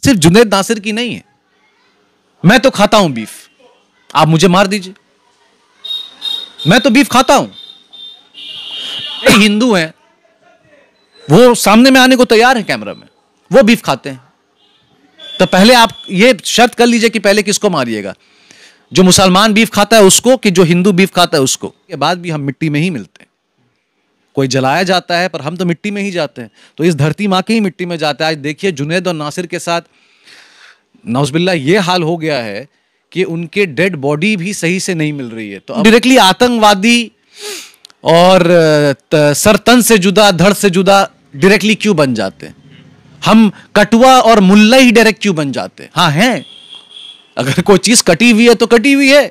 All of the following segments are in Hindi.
सिर्फ जुनैद नासिर की नहीं है। मैं तो खाता हूं बीफ, आप मुझे मार दीजिए, मैं तो बीफ खाता हूं। हिंदू हैं, वो सामने में आने को तैयार है कैमरा में, वो बीफ खाते हैं। तो पहले आप ये शर्त कर लीजिए कि पहले किसको मारिएगा, जो मुसलमान बीफ खाता है उसको कि जो हिंदू बीफ खाता है उसको। के बाद भी हम मिट्टी में ही मिलते हैं। कोई जलाया जाता है पर हम तो मिट्टी में ही जाते हैं, तो इस धरती माँ की ही मिट्टी में जाता है। आज देखिए जुनैद और नासिर के साथ नौज़बिल्लाह ये हाल हो गया है कि उनके डेड बॉडी भी सही से नहीं मिल रही है। तो डायरेक्टली आतंकवादी और सर तन से जुदा धड़ से जुदा डायरेक्टली क्यों बन जाते हैं? हम कटुआ और मुल्ला ही डायरेक्ट क्यों बन जाते हैं? हाँ हैं, अगर कोई चीज कटी हुई है तो कटी हुई है,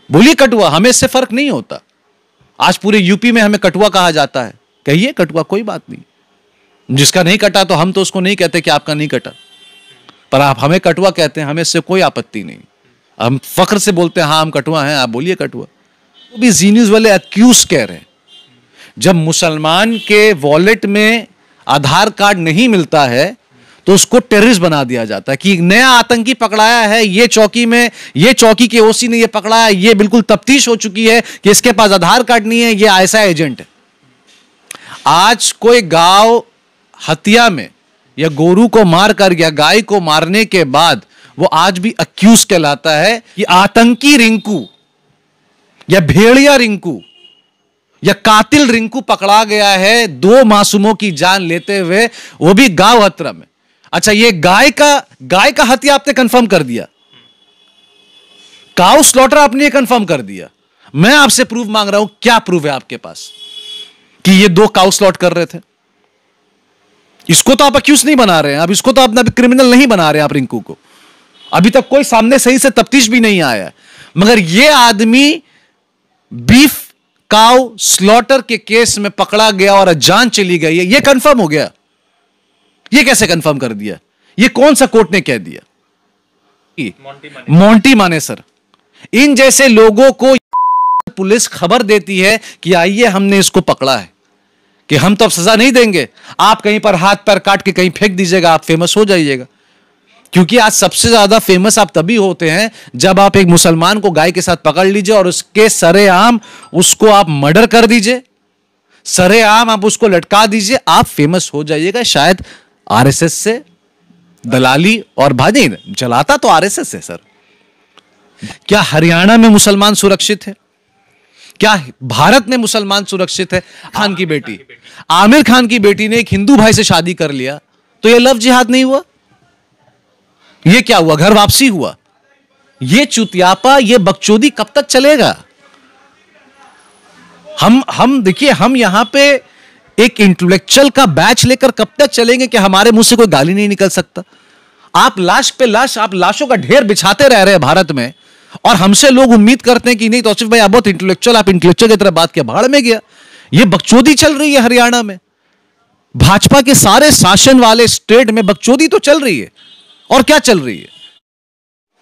बोलिए कटुआ, हमें इससे फर्क नहीं होता। आज पूरे यूपी में हमें कटुआ कहा जाता है, कहिए कटुआ, कोई बात नहीं। जिसका नहीं कटा तो हम तो उसको नहीं कहते कि आपका नहीं कटा, पर आप हमें कटुआ कहते हैं, हमें इससे कोई आपत्ति नहीं। हम फख्र से बोलते हैं हाँ हम कटुआ हैं, आप बोलिए कटुआ। वो भी जी न्यूज़ वाले एक्यूज कह रहे हैं, जब मुसलमान के वॉलेट में आधार कार्ड नहीं मिलता है तो उसको टेररिस्ट बना दिया जाता है कि नया आतंकी पकड़ाया है, ये चौकी में, ये चौकी के ओसी ने ये पकड़ाया, ये बिल्कुल तफ्तीश हो चुकी है कि इसके पास आधार कार्ड नहीं है, ये ऐसा एजेंट है। आज कोई गांव हत्या में या गोरू को मारकर या गाय को मारने के बाद वो आज भी अक्यूज कहलाता है कि आतंकी रिंकू या भेड़िया रिंकू या कातिल रिंकू पकड़ा गया है 2 मासूमों की जान लेते हुए, वो भी गांव हत्रा में। अच्छा, ये गाय का हत्या आपने कंफर्म कर दिया, काउ स्लॉटर आपने ये कंफर्म कर दिया। मैं आपसे प्रूफ मांग रहा हूं, क्या प्रूफ है आपके पास कि ये 2 काउ स्लॉट कर रहे थे? इसको तो आप अक्यूज नहीं बना रहे हैं, अब इसको तो आप क्रिमिनल नहीं बना रहे हैं आप रिंकू को। अभी तक कोई सामने सही से तफ्तीश भी नहीं आया है, मगर ये आदमी बीफ काउ स्लॉटर के केस में पकड़ा गया और जान चली गई है, ये कंफर्म हो गया। ये कैसे कंफर्म कर दिया? ये कौन सा कोर्ट ने कह दिया? मोंटी मानेसर। इन जैसे लोगों को पुलिस खबर देती है कि आइए हमने इसको पकड़ा है, कि हम तो अब सजा नहीं देंगे, आप कहीं पर हाथ पैर काट के कहीं फेंक दीजिएगा, आप फेमस हो जाइएगा। क्योंकि आज सबसे ज्यादा फेमस आप तभी होते हैं जब आप एक मुसलमान को गाय के साथ पकड़ लीजिए और उसके सरेआम उसको आप मर्डर कर दीजिए, सरेआम आप उसको लटका दीजिए, आप फेमस हो जाइएगा। शायद आरएसएस से दलाली और भाजी जलाता तो आरएसएस है सर। क्या हरियाणा में मुसलमान सुरक्षित है? क्या भारत में मुसलमान सुरक्षित है? खान की बेटी, आमिर खान की बेटी ने एक हिंदू भाई से शादी कर लिया, तो यह लव जिहाद नहीं हुआ? ये क्या हुआ? घर वापसी हुआ? ये चुतियापा, ये बकचोदी कब तक चलेगा? हम देखिए, हम यहां पे एक इंटेलेक्चुअल का बैच लेकर कब तक चलेंगे कि हमारे मुंह से कोई गाली नहीं निकल सकता? आप लाश पे लाश, आप लाशों का ढेर बिछाते रह रहे हैं भारत में, और हमसे लोग उम्मीद करते हैं कि नहीं तौसीफ भाई आप बहुत इंटेलेक्चुअल, आप इंटेलेक्चुअल की तरह बात किया, भाड़ में गया। ये बकचोदी चल रही है हरियाणा में, भाजपा के सारे शासन वाले स्टेट में बकचोदी तो चल रही है। और क्या चल रही है?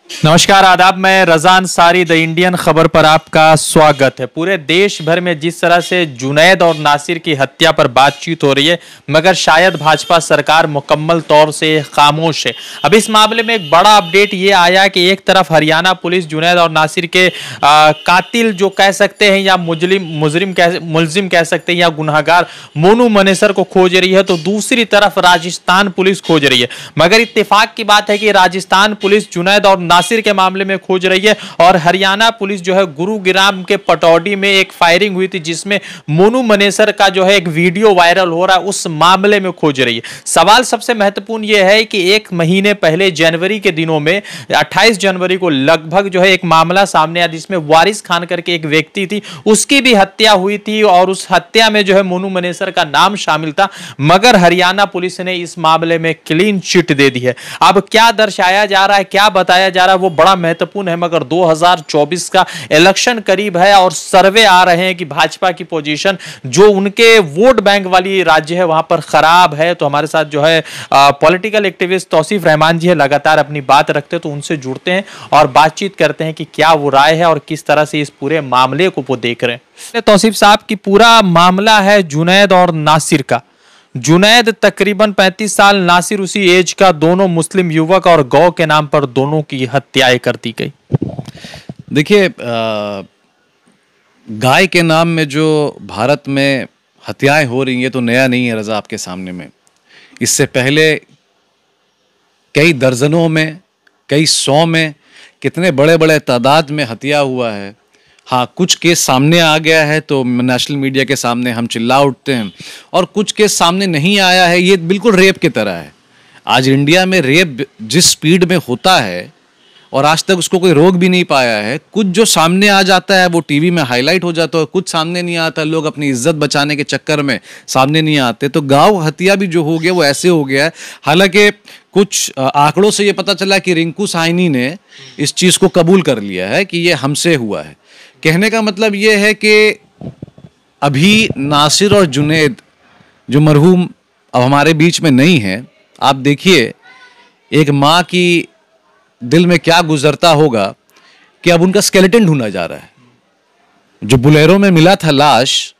नमस्कार, आदाब। मैं रज़ा अंसारी, द इंडियन खबर पर आपका स्वागत है। पूरे देश भर में जिस तरह से जुनैद और नासिर की हत्या पर बातचीत हो रही है, मगर शायद भाजपा सरकार मुकम्मल तौर से खामोश है। अब इस मामले में एक बड़ा अपडेट ये आया कि एक तरफ हरियाणा पुलिस जुनैद और नासिर के कातिल जो कह सकते हैं या मुलजिम कह सकते हैं या गुनहगार मोनू मनेसर को खोज रही है, तो दूसरी तरफ राजस्थान पुलिस खोज रही है। मगर इत्तेफाक की बात है कि राजस्थान पुलिस जुनैद और नासिर के मामले में खोज रही है, और हरियाणा पुलिस जो है गुरुग्राम के पटौदी में एक फायरिंग हुई थी जिसमें मोनू मनेसर का जो है एक वीडियो वायरल हो रहा है, उस मामले में खोज रही है। सवाल सबसे महत्वपूर्ण यह है कि 1 महीने पहले जनवरी के दिनों में 28 जनवरी को लगभग जो है एक मामला सामने आया जिसमें वारिस खान करके एक व्यक्ति थी, उसकी भी हत्या हुई थी और उस हत्या में जो है मोनू मनेसर का नाम शामिल था। मगर हरियाणा पुलिस ने इस मामले में क्लीन चिट दे दी है। अब क्या दर्शाया जा रहा है, क्या बताया जा रहा है, वो बड़ा महत्वपूर्ण है। मगर 2024 का इलेक्शन करीब है और सर्वे आ रहे हैं कि भाजपा की पोजीशन जो उनके वोट बैंक वाली राज्य है वहां पर खराब है। तो हमारे साथ जो है पॉलिटिकल एक्टिविस्ट तौसीफ रहमान जी है, लगातार अपनी बात रखते हैं, तो उनसे जुड़ते हैं और बातचीत करते हैं कि क्या वो राय है और किस तरह से इस पूरे मामले को वो देख रहे हैं। तौसीफ साहब की पूरा मामला है जुनैद और नासिर का, जुनैद तकरीबन 35 साल, नासिर उसी एज का, दोनों मुस्लिम युवक और गौ के नाम पर दोनों की हत्याएं कर दी गई। देखिए, गाय के नाम में जो भारत में हत्याएं हो रही हैं तो नया नहीं है रजा आपके सामने में। इससे पहले कई दर्जनों में, कई सौ में, कितने बड़े बड़े तादाद में हत्या हुआ है। हाँ, कुछ केस सामने आ गया है तो नेशनल मीडिया के सामने हम चिल्ला उठते हैं, और कुछ केस सामने नहीं आया है। ये बिल्कुल रेप की तरह है। आज इंडिया में रेप जिस स्पीड में होता है और आज तक उसको कोई रोक भी नहीं पाया है। कुछ जो सामने आ जाता है वो टीवी में हाईलाइट हो जाता है, कुछ सामने नहीं आता। लोग अपनी इज्जत बचाने के चक्कर में सामने नहीं आते। तो गांव हत्या भी जो हो गया वो ऐसे हो गया है। हालांकि कुछ आंकड़ों से ये पता चला कि रिंकू साहनी ने इस चीज़ को कबूल कर लिया है कि ये हमसे हुआ है। कहने का मतलब ये है कि अभी नासिर और जुनैद जो मरहूम अब हमारे बीच में नहीं है, आप देखिए एक माँ की दिल में क्या गुजरता होगा कि अब उनका स्केलेटन ढूंढा जा रहा है। जो बुलेरो में मिला था लाश,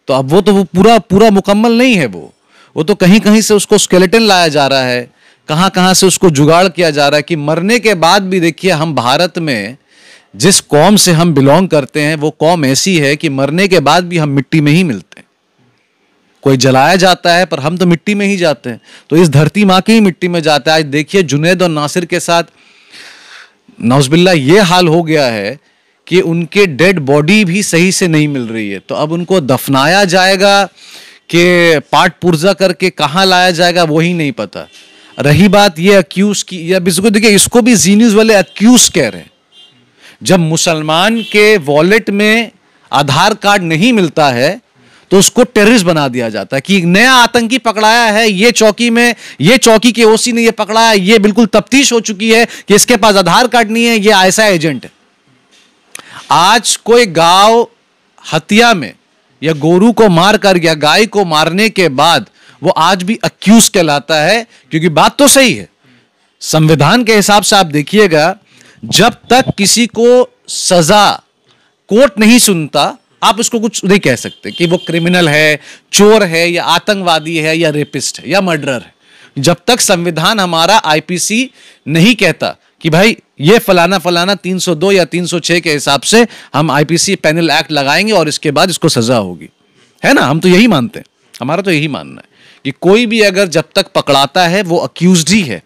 तो अब वो पूरा पूरा मुकम्मल नहीं है। वो तो कहीं कहीं से उसको स्केलेटन लाया जा रहा है, कहाँ कहाँ से उसको जुगाड़ किया जा रहा है कि मरने के बाद भी। देखिए, हम भारत में जिस कौम से हम बिलोंग करते हैं वो कौम ऐसी है कि मरने के बाद भी हम मिट्टी में ही मिलते हैं। कोई जलाया जाता है पर हम तो मिट्टी में ही जाते हैं। तो इस धरती माँ की ही मिट्टी में जाता है। आज देखिए जुनैद और नासिर के साथ नौज़बिल्ला ये हाल हो गया है कि उनके डेड बॉडी भी सही से नहीं मिल रही है। तो अब उनको दफनाया जाएगा कि पार्ट पुर्जा करके कहाँ लाया जाएगा वो ही नहीं पता। रही बात ये अक्यूज की, या इसको देखिए, इसको भी जी न्यूज़ वाले अक्यूज कह रहे हैं। जब मुसलमान के वॉलेट में आधार कार्ड नहीं मिलता है तो उसको टेररिस्ट बना दिया जाता है कि नया आतंकी पकड़ाया है, ये चौकी में, ये चौकी के ओसी ने ये पकड़ा है, ये बिल्कुल तफ्तीश हो चुकी है कि इसके पास आधार कार्ड नहीं है, ये ऐसा एजेंट है। आज कोई गांव हत्या में या गोरू को मारकर या गाय को मारने के बाद वो आज भी अक्यूज कहलाता है, क्योंकि बात तो सही है। संविधान के हिसाब से आप देखिएगा, जब तक किसी को सजा कोर्ट नहीं सुनता आप उसको कुछ नहीं कह सकते कि वो क्रिमिनल है, चोर है, या आतंकवादी है, या रेपिस्ट है, या मर्डरर है। जब तक संविधान हमारा आईपीसी नहीं कहता कि भाई ये फलाना फलाना 302 या 306 के हिसाब से हम आईपीसी पेनल एक्ट लगाएंगे और इसके बाद इसको सजा होगी, है ना। हम तो यही मानते हैं, हमारा तो यही मानना है कि कोई भी अगर जब तक पकड़ाता है वो अक्यूज्ड ही है।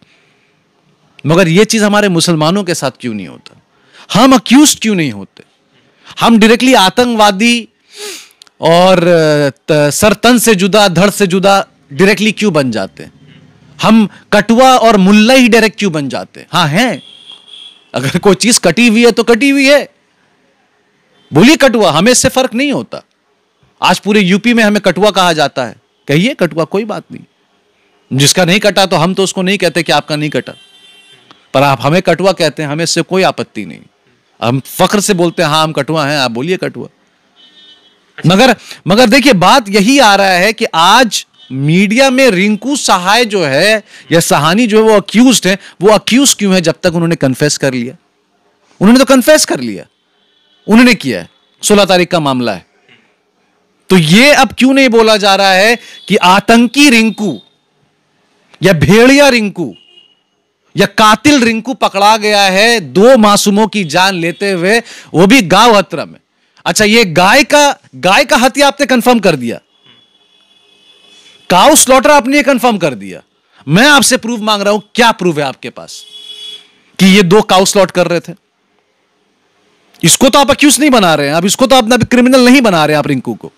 मगर ये चीज हमारे मुसलमानों के साथ क्यों नहीं होता? हम अक्यूज्ड क्यों नहीं होते? हम डायरेक्टली आतंकवादी और सर तन से जुदा, धड़ से जुदा डायरेक्टली क्यों बन जाते हैं? हम कटुआ और मुल्ला ही डायरेक्ट क्यों बन जाते हैं? हाँ हैं, अगर कोई चीज कटी हुई है तो कटी हुई है, बोलिए कटुआ, हमें इससे फर्क नहीं होता। आज पूरे यूपी में हमें कटुआ कहा जाता है, कहिए कटुआ, कोई बात नहीं। जिसका नहीं कटा तो हम तो उसको नहीं कहते कि आपका नहीं कटा, पर आप हमें कटुआ कहते हैं, हमें इससे कोई आपत्ति नहीं। हम फख्र से बोलते हैं हाँ हम कटुआ हैं, आप बोलिए कटुआ। मगर देखिए बात यही आ रहा है कि आज मीडिया में रिंकू सहाय जो है या सहानी जो है वो अक्यूज्ड है। वो अक्यूज क्यों है? जब तक उन्होंने कन्फेस कर लिया। उन्होंने तो कन्फेस कर लिया, उन्होंने किया है, 16 तारीख का मामला है। तो ये अब क्यों नहीं बोला जा रहा है कि आतंकी रिंकू या भेड़िया रिंकू या कातिल रिंकू पकड़ा गया है 2 मासूमों की जान लेते हुए, वो भी गांव हत्रा में। अच्छा, ये गाय का हत्या आपने कंफर्म कर दिया, काउ स्लॉटर आपने कंफर्म कर दिया। मैं आपसे प्रूफ मांग रहा हूं, क्या प्रूफ है आपके पास कि ये 2 काउ स्लॉट कर रहे थे? इसको तो आप अक्यूज नहीं बना रहे हैं, अब इसको तो आप क्रिमिनल नहीं बना रहे हैं आप रिंकू को।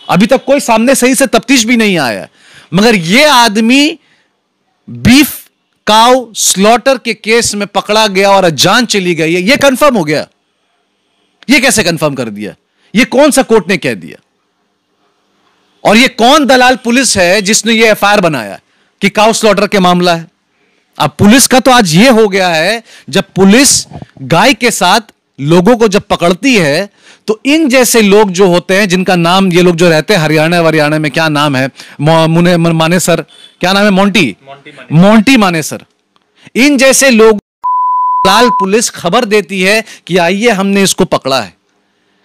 अभी तक कोई सामने सही से तफ्तीश भी नहीं आया, मगर ये आदमी बीफ काउ स्लॉटर के केस में पकड़ा गया और जान चली गई है, ये कंफर्म हो गया। ये कैसे कंफर्म कर दिया? ये कौन सा कोर्ट ने कह दिया? और ये कौन दलाल पुलिस है जिसने ये एफआईआर बनाया कि काउ स्लॉटर के मामला है? अब पुलिस का तो आज ये हो गया है, जब पुलिस गाय के साथ लोगों को जब पकड़ती है तो इन जैसे लोग जो होते हैं, जिनका नाम, ये लोग जो रहते हैं हरियाणा में, क्या नाम है, मानेसर, क्या नाम है, मोंटी मानेसर, इन जैसे लोग लाल पुलिस खबर देती है कि आइए हमने इसको पकड़ा है,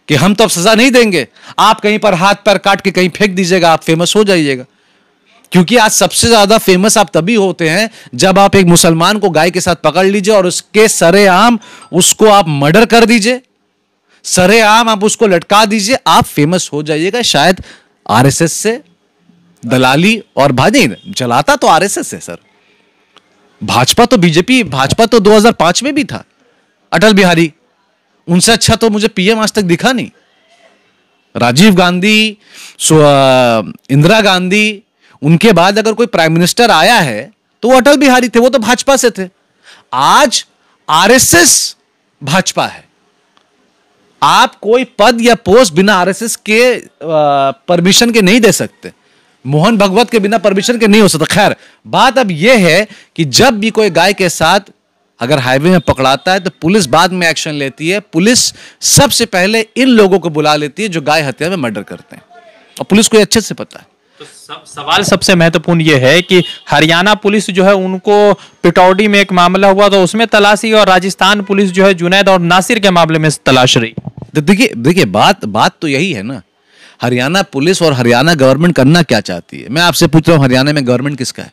कि हम तो अब सजा नहीं देंगे, आप कहीं पर हाथ पैर काट के कहीं फेंक दीजिएगा, आप फेमस हो जाइएगा। क्योंकि आज सबसे ज्यादा फेमस आप तभी होते हैं जब आप एक मुसलमान को गाय के साथ पकड़ लीजिए और उसके सरेआम उसको आप मर्डर कर दीजिए, सरेआम आप उसको लटका दीजिए, आप फेमस हो जाइएगा। शायद आरएसएस से दलाली और भाजी चलाता तो आरएसएस है सर, भाजपा तो बीजेपी, भाजपा तो 2005 में भी था अटल बिहारी, उनसे अच्छा तो मुझे पीएम आज तक दिखा नहीं। राजीव गांधी, इंदिरा गांधी, उनके बाद अगर कोई प्राइम मिनिस्टर आया है तो वो अटल बिहारी थे, वो तो भाजपा से थे। आज आरएसएस भाजपा है। आप कोई पद या पोस्ट बिना आरएसएस के परमिशन के नहीं दे सकते, मोहन भगवत के बिना परमिशन के नहीं हो सकता। खैर, बात अब यह है कि जब भी कोई गाय के साथ अगर हाईवे में पकड़ाता है तो पुलिस बाद में एक्शन लेती है। पुलिस सबसे पहले इन लोगों को बुला लेती है जो गाय हत्या में मर्डर करते हैं, और पुलिस को अच्छे से पता है। तो सवाल सबसे महत्वपूर्ण यह है कि हरियाणा पुलिस जो है उनको पिटौडी में एक मामला हुआ तो उसमें तलाशी, और राजस्थान पुलिस जो है जुनैद और नासिर के मामले में तलाश रही। देखिए बात तो यही है ना, हरियाणा पुलिस और हरियाणा गवर्नमेंट करना क्या चाहती है। मैं आपसे पूछ रहा हूं, हरियाणा में गवर्नमेंट किसका है?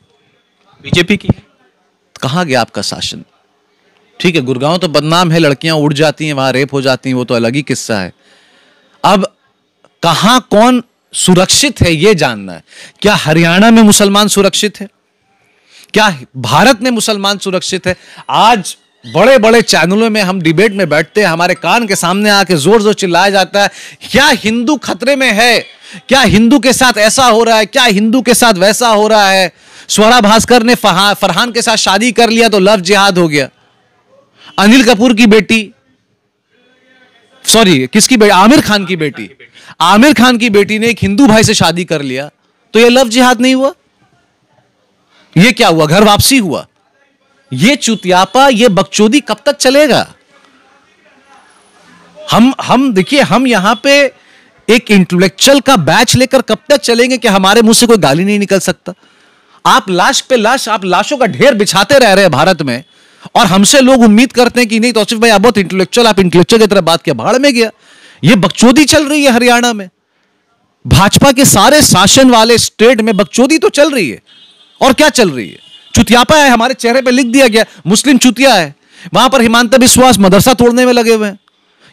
बीजेपी की। कहां गया आपका शासन? ठीक है, गुड़गांव तो बदनाम है, लड़कियां उड़ जाती हैं, वहां रेप हो जाती हैं, वो तो अलग ही किस्सा है। अब कहां कौन सुरक्षित है ये जानना है। क्या हरियाणा में मुसलमान सुरक्षित है? क्या भारत में मुसलमान सुरक्षित है? आज बड़े बड़े चैनलों में हम डिबेट में बैठते हैं, हमारे कान के सामने आके जोर जोर चिल्लाया जाता है, क्या हिंदू खतरे में है, क्या हिंदू के साथ ऐसा हो रहा है, क्या हिंदू के साथ वैसा हो रहा है। स्वरा भास्कर ने फरहान के साथ शादी कर लिया तो लव जिहाद हो गया। अनिल कपूर की बेटी, सॉरी किसकी बेटी, आमिर खान की बेटी, आमिर खान की बेटी ने एक हिंदू भाई से शादी कर लिया तो यह लव जिहाद नहीं हुआ? यह क्या हुआ? घर वापसी हुआ। ये चुतियापा, ये बकचोदी कब तक चलेगा? हम देखिए, हम यहां पे एक इंटेलेक्चुअल का बैच लेकर कब तक चलेंगे कि हमारे मुंह से कोई गाली नहीं निकल सकता? आप लाश पे लाश, आप लाशों का ढेर बिछाते रह रहे हैं भारत में, और हमसे लोग उम्मीद करते हैं कि नहीं तौसीफ भाई आप बहुत इंटेलेक्चुअल, आप इंटेलेक्चुअल की तरह बात किया, भाड़ में गया। ये बकचोदी चल रही है हरियाणा में, भाजपा के सारे शासन वाले स्टेट में बकचोदी तो चल रही है। और क्या चल रही है? चुतियापा है, हमारे चेहरे पे लिख दिया गया मुस्लिम चुतिया है। वहां पर हिमांता बिस्वास मदरसा तोड़ने में लगे हुए हैं,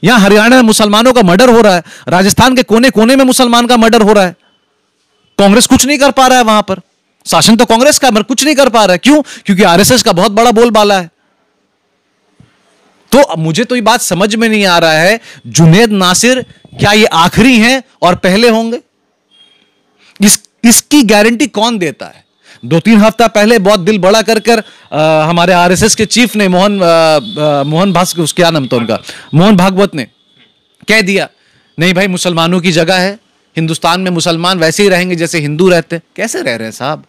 यहां हरियाणा में मुसलमानों का मर्डर हो रहा है, राजस्थान के कोने कोने में मुसलमान का मर्डर हो रहा है। कांग्रेस कुछ नहीं कर पा रहा है, वहां पर शासन तो कांग्रेस का, मगर कुछ नहीं कर पा रहा है। क्यों? क्योंकि आरएसएस का बहुत बड़ा बोलबाला है। तो अब मुझे तो ये बात समझ में नहीं आ रहा है, जुनैद नासिर क्या ये आखिरी हैं और पहले होंगे? इसकी गारंटी कौन देता है? 2-3 हफ्ता पहले बहुत दिल बड़ा कर हमारे आरएसएस के चीफ ने मोहन भास्कर, क्या नाम था उनका, मोहन भागवत ने कह दिया नहीं भाई मुसलमानों की जगह है, हिंदुस्तान में मुसलमान वैसे ही रहेंगे जैसे हिंदू रहते हैं। कैसे रह रहे हैं साहब?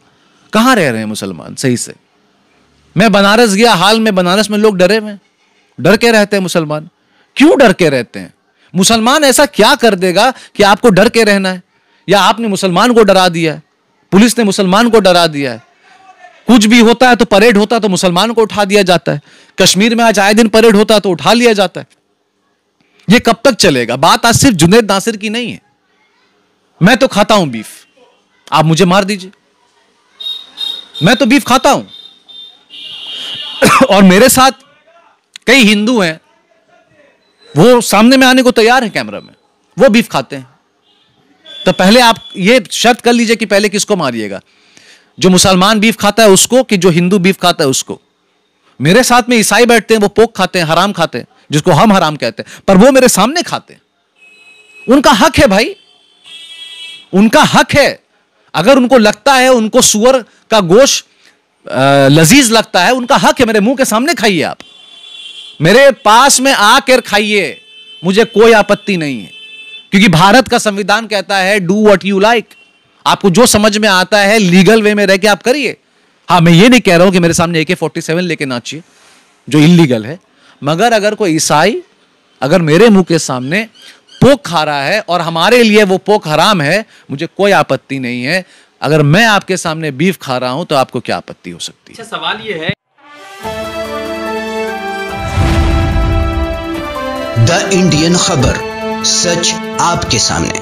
कहां रह रहे हैं मुसलमान सही से? मैं बनारस गया, हाल में बनारस में लोग डरे हुए, डर के रहते हैं मुसलमान। क्यों डर के रहते हैं? मुसलमान ऐसा क्या कर देगा कि आपको डर के रहना है? या आपने मुसलमान को डरा दिया है, पुलिस ने मुसलमान को डरा दिया है। कुछ भी होता है तो परेड होता है तो मुसलमान को उठा दिया जाता है। कश्मीर में आज आए दिन परेड होता है तो उठा लिया जाता है। यह कब तक चलेगा? बात आज सिर्फ जुनैद नासिर की नहीं है। मैं तो खाता हूं बीफ, आप मुझे मार दीजिए, मैं तो बीफ खाता हूं। और मेरे साथ कई हिंदू हैं, वो सामने में आने को तैयार है कैमरा में, वो बीफ खाते हैं। तो पहले आप ये शर्त कर लीजिए कि पहले किसको मारिएगा, जो मुसलमान बीफ खाता है उसको कि जो हिंदू बीफ खाता है उसको। मेरे साथ में ईसाई बैठते हैं, वो पोक खाते हैं, हराम खाते हैं, जिसको हम हराम कहते हैं, पर वो मेरे सामने खाते हैं। उनका हक है भाई, उनका हक है। अगर उनको लगता है उनको सुअर का गोश्त लजीज लगता है, उनका हक है, मेरे मुंह के सामने खाइए, आप मेरे पास में आकर खाइए, मुझे कोई आपत्ति नहीं है। क्योंकि भारत का संविधान कहता है डू व्हाट यू लाइक, आपको जो समझ में आता है लीगल वे में रह के आप करिए। हाँ, मैं ये नहीं कह रहा हूं कि मेरे सामने AK-47 लेके नाचिए जो इलीगल है, मगर अगर कोई ईसाई अगर मेरे मुंह के सामने पोक खा रहा है और हमारे लिए वो पोक हराम है, मुझे कोई आपत्ति नहीं है। अगर मैं आपके सामने बीफ खा रहा हूं तो आपको क्या आपत्ति हो सकती है? अच्छा, सवाल ये है, द इंडियन खबर, सच आपके सामने।